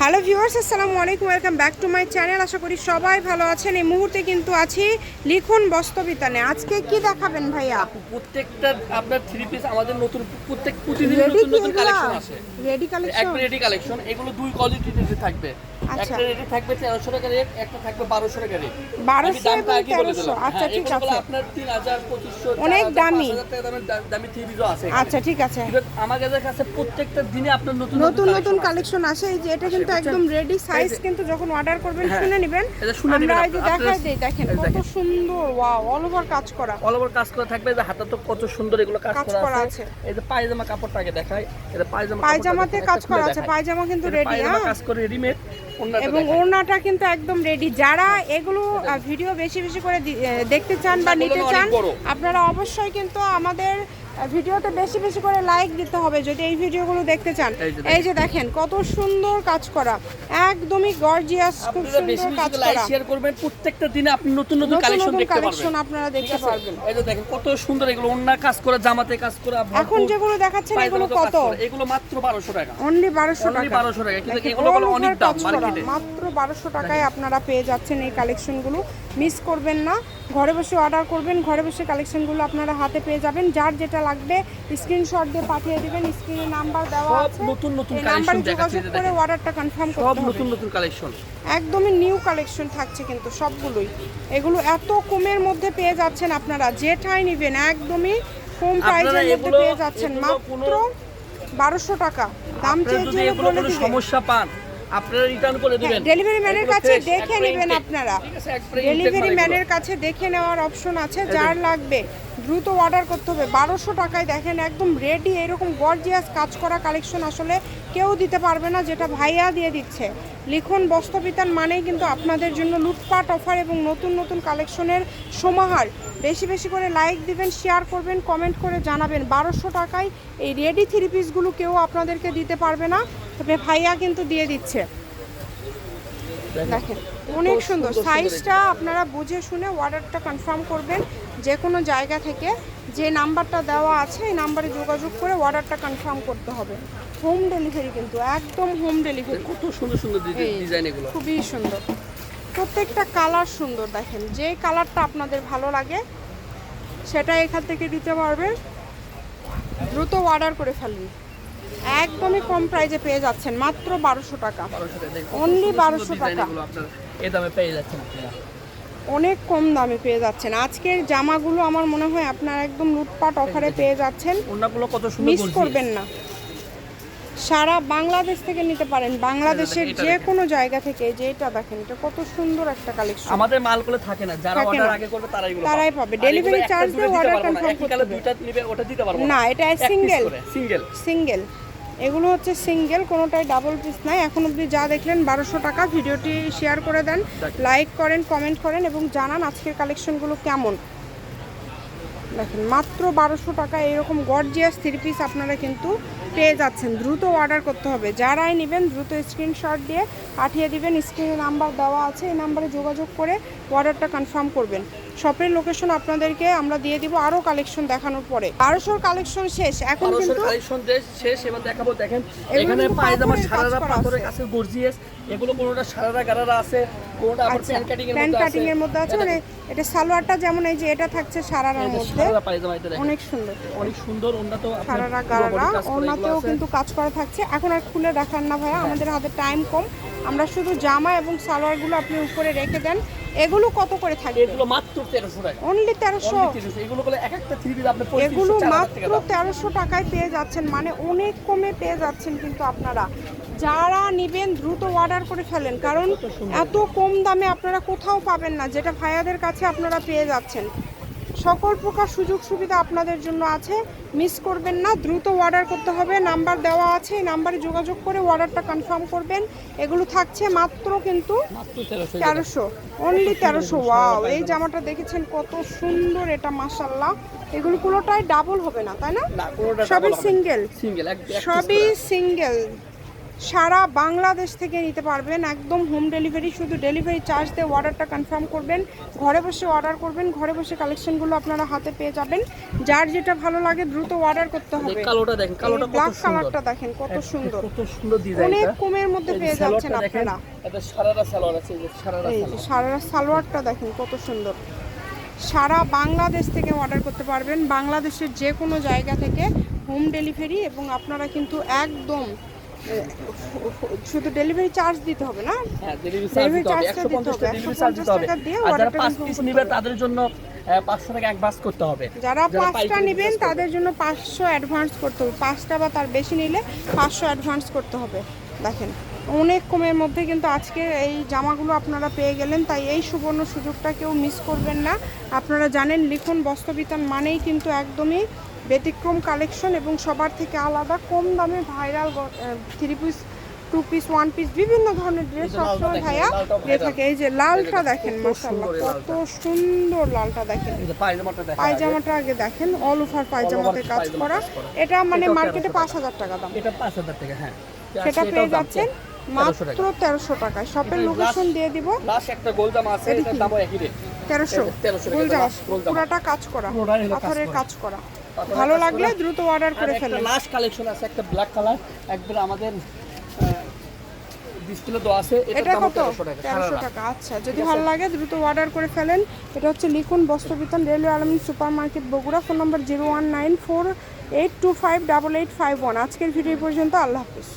Hello viewers, আসসালামু আলাইকুম, welcome back to my channel. আশা করি সবাই ভালো আছেন। এই মুহূর্তে কিন্তু আছি লিখন বস্ত্রবিতানে। আজকে কি দেখাবেন ভাইয়া? প্রত্যেকটা আপনার থ্রি পিস আমাদের নতুন প্রতিদিন নতুন নতুন কালেকশন আসে। রেডি কালেকশন, একবার রেডি কালেকশন। এগুলো দুই কোয়ালিটিতে থাকবে। আচ্ছা, একটা রেডি থাকবে 1300 টাকা রেট, একটা থাকবে 1200 টাকা রেট। 1200 এবং 1300। আচ্ছা ঠিক আছে, আপনার 3000 2500 অনেক দামি দামি থ্রি পিসও আছে। আচ্ছা ঠিক আছে, আমাদের কাছে প্রত্যেকটা দিনে আপনার নতুন নতুন কালেকশন আসে। এই যে এটা কিন্তু একদম রেডি সাইজ, কিন্তু যখন অর্ডার করবেন শুনে নেবেন। আমরা এই যে দেখাই দেই, দেখেন কত সুন্দর, ওয়াও, অল ওভার কাজ করা, অল ওভার কাজ করা থাকবে। যে হাতে তো কত সুন্দর এগুলো কাজ করা আছে। এই যে পায়জামা কাপড়টাকে দেখাই, এটা পায়জামাতে কাজ করা আছে। পায়জামা কিন্তু রেডি, হ্যাঁ, কাজ করে রেডিমেড, এবং ওড়নাটা কিন্তু একদম রেডি। যারা এগুলো ভিডিও বেশি বেশি করে দেখতে চান বা নিতে চান, আপনারা অবশ্যই কিন্তু আমাদের ভিডিওতে বেশি বেশি করে লাইক দিতে হবে যদি এই ভিডিওগুলো দেখতে চান। এই যে দেখেন কত সুন্দর কাজ করা, একদমই গর্জিয়াস, খুব সুন্দর কাজ করা। শেয়ার করবেন, প্রত্যেকটা দিনে আপনি নতুন নতুন কালেকশন দেখতে পারবেন। আপনারা দেখতে পারবেন। এই যে দেখেন কত সুন্দর এগুলো, ওন্না কাজ করা, জামাতে কাজ করা। এখন যেগুলো দেখাচ্ছেন এগুলো কত? এগুলো মাত্র 1200 টাকা, অনলি 1200 টাকা। 1200 টাকা, কিন্তু এগুলো হলো অনেক দাম মার্কেটে। মাত্র 1200 টাকায় আপনারা পেয়ে যাচ্ছেন এই কালেকশনগুলো। মিস করবেন না, ঘরে বসে অর্ডার করবেন, ঘরে বসে কালেকশনগুলো আপনারা হাতে পেয়ে যাবেন। যার যেটা লাগবে স্ক্রিনশট দিয়ে পাঠিয়ে দিবেন। স্ক্রিনে নাম্বার দেওয়া আছে, নতুন নতুন কালেকশন যোগাযোগ করে অর্ডারটা কনফার্ম করতে হবে। সব নতুন নতুন কালেকশন, একদমই নিউ কালেকশন থাকছে কিন্তু সবগুলোই। এগুলো এত কমের মধ্যে পেয়ে যাচ্ছেন আপনারা, যেটাই নেবেন একদমই কম প্রাইসের মধ্যে পেয়ে যাচ্ছেন, মাত্র 1200 টাকা। দাম চেয়ে বলে দিবেন, সমস্যা পান আপনারা রিটার্ন করে দিবেন। ডেলিভারি ম্যানের কাছে দেখে নেবেন আপনারা, ডেলিভারি ম্যানের কাছে দেখে নেওয়ার অপশন আছে। যার লাগবে দ্রুত অর্ডার করতে হবে। 1200 টাকায় দেখেন একদম রেডি এরকম গর্জিয়াস কাজ করা কালেকশন আসলে কেউ দিতে পারবে না, যেটা ভাইয়া দিয়ে দিচ্ছে। লিখন বস্ত্রবিতান মানেই কিন্তু আপনাদের জন্য লুটপাট অফার এবং নতুন নতুন কালেকশনের সমাহার। বেশি বেশি করে লাইক দিবেন, শেয়ার করবেন, কমেন্ট করে জানাবেন। 1200 টাকায় এই রেডি থ্রি পিসগুলো কেউ আপনাদেরকে দিতে পারবে না, তবে ভাইয়া কিন্তু দিয়ে দিচ্ছে। দেখেন অনেক সুন্দর সাইজটা, আপনারা বুঝে শুনে অর্ডারটা কনফার্ম করবেন। যে কোনো জায়গা থেকে যে নাম্বারটা দেওয়া আছে এই নাম্বারে যোগাযোগ করে অর্ডারটা কনফার্ম করতে হবে। হোম ডেলিভারি, কিন্তু একদম হোম ডেলিভারি। কত সুন্দর সুন্দর ডিজাইন, এগুলো খুবই সুন্দর, প্রত্যেকটা কালার সুন্দর। দেখেন যে কালারটা আপনাদের ভালো লাগে সেটা এখান থেকে দিতে পারবেন। দ্রুত অর্ডার করে ফেলুন, একদমই কম প্রাইসে পেয়ে যাচ্ছেন, মাত্র 1200 টাকা, অনলি 1200 টাকা। এই দামে পেয়ে যাচ্ছেন আপনারা, অনেক কম দামে পেয়ে যাচ্ছেন। আজকের জামাগুলো আমার মনে হয় আপনারা একদম লুটপাট অফারে পেয়ে যাচ্ছেন, ওন্নাগুলো কত সুন্দর, মিস করবেন না। সারা বাংলাদেশ থেকে নিতে পারেন, বাংলাদেশের যে কোনো জায়গা থেকে। যে এটা দেখেন, এটা কত সুন্দর একটা কালেকশন। আমাদের মালগুলো থাকে না, যারা অর্ডার আগে করবে তারাই পাবে। ডেলিভারি চার্জ দিয়ে অর্ডার কনফার্ম করতে হবে। দুইটা নিবে, ওটা দিতে পারবো না, এটা সিঙ্গেল। এগুলো হচ্ছে সিঙ্গেল, কোনোটাই ডাবল পিস নাই। এখন অবধি যা দেখলেন 1200 টাকা। ভিডিওটি শেয়ার করে দেন, লাইক করেন, কমেন্ট করেন এবং জানান আজকের কালেকশনগুলো কেমন। দেখেন মাত্র 1200 টাকা এরকম গর্জিয়াস থ্রি পিস আপনারা কিন্তু পেয়ে যাচ্ছেন। দ্রুত অর্ডার করতে হবে, যারাই নেবেন দ্রুত স্ক্রিনশট দিয়ে পাঠিয়ে দিবেন। স্ক্রিনে নাম্বার দেওয়া আছে, এই নাম্বারে যোগাযোগ করে অর্ডারটা কনফার্ম করবেন। শপের লোকেশন আপনাদেরকে আমরা দিয়ে দিব আরো কালেকশন দেখানোর পরে। 1200 কালেকশন শেষ, এখন কিন্তু কালেকশন শেষ। এবার দেখাবো, দেখেন এখানে পায়জামা সারারা পাথরের কাছে গর্জিয়াস। এগুলো কোনোটা সারারা গারারা আছে, কোনোটা আবার প্যান্ট কাটিং এর মধ্যে আছে। মানে এটা সালোয়ারটা যেমন এই যে এটা থাকছে সারারার মধ্যে, অনেক সুন্দর, অনেক সুন্দর। ওন্না তো সারারা গারারা, ওন্নাতেও কিন্তু কাজ করা থাকছে। এখন আর খুলে দেখান না ভাইয়া, আমাদের হাতে টাইম কম। আমরা শুধু জামা এবং সালোয়ারগুলো আপনি উপরে রেখে দেন। এগুলো কত করে থাকবে? এগুলো মাত্র 1300 টাকা, অনলি 1300। এগুলো বলে এক একটা থ্রি পিস আপনি এগুলো মাত্র 1300 টাকায় পেয়ে যাচ্ছেন, মানে অনেক কমে পেয়ে যাচ্ছেন কিন্তু আপনারা। যারা নেবেন দ্রুত অর্ডার করে ফেলেন, কারণ এত কম দামে আপনারা কোথাও পাবেন না, যেটা ভাইয়াদের কাছে আপনারা পেয়ে যাচ্ছেন। সকল প্রকার সুযোগ সুবিধা আপনাদের জন্য আছে, মিস করবেন না। দ্রুত অর্ডার করতে হবে, নাম্বার দেওয়া আছে, এই নাম্বারে যোগাযোগ করে অর্ডারটা কনফার্ম করবেন। এগুলো থাকছে মাত্র কিন্তু 1300, অনলি 1300। ওয়াও, এই জামাটা দেখেছেন কত সুন্দর, এটা মাশাআল্লাহ। এগুলো পুরোটাই ডাবল হবে না, তাই না? সবই সিঙ্গেল, সবই সিঙ্গেল। সারা বাংলাদেশ থেকে নিতে পারবেন, একদম হোম ডেলিভারি। শুধু ডেলিভারি চার্জ দিয়ে অর্ডারটা কনফার্ম করবেন, ঘরে বসে অর্ডার করবেন, ঘরে বসে কালেকশনগুলো আপনারা হাতে পেয়ে যাবেন। যার যেটা ভালো লাগে দ্রুত অর্ডার করতে হবে। কালোটা দেখেন, কালোটা কত ব্ল্যাক সুন্দর, কালারটা দেখেন কত সুন্দর, কত সুন্দর ডিজাইন। অনেক কমের মধ্যে পেয়ে যাচ্ছেন আপনারা। এটা সারারা সালোয়ার আছে, এই যে সারারা এই যে সারারা সালোয়ারটা দেখেন কত সুন্দর। সারা বাংলাদেশ থেকে অর্ডার করতে পারবেন, বাংলাদেশের যে কোনো জায়গা থেকে হোম ডেলিভারি। এবং আপনারা কিন্তু একদম শুধু ডেলিভারি চার্জ দিতে হবে না, হ্যাঁ ডেলিভারি চার্জ দিতে হবে, 150 টাকা ডেলিভারি চার্জ দিতে হবে। আর যারা 5 পিস নেবে তাদের জন্য 500 টাকা অ্যাডভান্স করতে হবে। যারা 5টা নেবেন তাদের জন্য 500 অ্যাডভান্স করতে হবে, 5টা বা তার বেশি নিলে 500 অ্যাডভান্স করতে হবে। দেখেন অনেক কমের মধ্যে কিন্তু আজকে এই জামাগুলো আপনারা পেয়ে গেলেন, তাই এই সুবর্ণ সুযোগটা কেউ মিস করবেন না। আপনারা জানেন লিখুন বস্ত্রবিতান মানেই কিন্তু একদমই ব্যতিক্রম কালেকশন এবং সবার থেকে আলাদা কম দামে ভাইরাল 3 পিস 2 পিস 1 পিস বিভিন্ন ধরনের ড্রেস সবসময় ভাইয়া দিয়ে থাকে। এই যে লালটা দেখেন মাশাআল্লাহ কত সুন্দর, লালটা দেখেন। পায়জামাটা আগে দেখেন, অল ওভার পায়জামাতে কাজ করা। এটা মানে মার্কেটে 5000 টাকা দাম, এটা 5000 টাকা। হ্যাঁ সেটা পেয়ে যাচ্ছেন মাত্র 1300 টাকায়। শপের লোকেশন দিয়ে দিব। লাস্ট একটা গোল জামা আছে, এটার দামও একই রেট 1300 গোলজামা, পুরাটা কাজ করা, পাথরের কাজ করা। ভালো লাগলে দ্রুত অর্ডার করে ফেলুন। লাস্ট কালেকশন আছে একটা ব্ল্যাক কালার, একবার আমাদের ডিসপ্লে দেওয়া আছে, এটা কত? 1300 টাকা। আচ্ছা, যদি ভালো লাগে দ্রুত অর্ডার করে ফেলেন। এটা হচ্ছে লিখুন বস্ত্রবিতান, রেলওয়ে আলমিন সুপার মার্কেট, বগুড়া। ফোন নম্বর 01948258851। আজকের ভিডিও পর্যন্ত, আল্লাহ হাফিজ।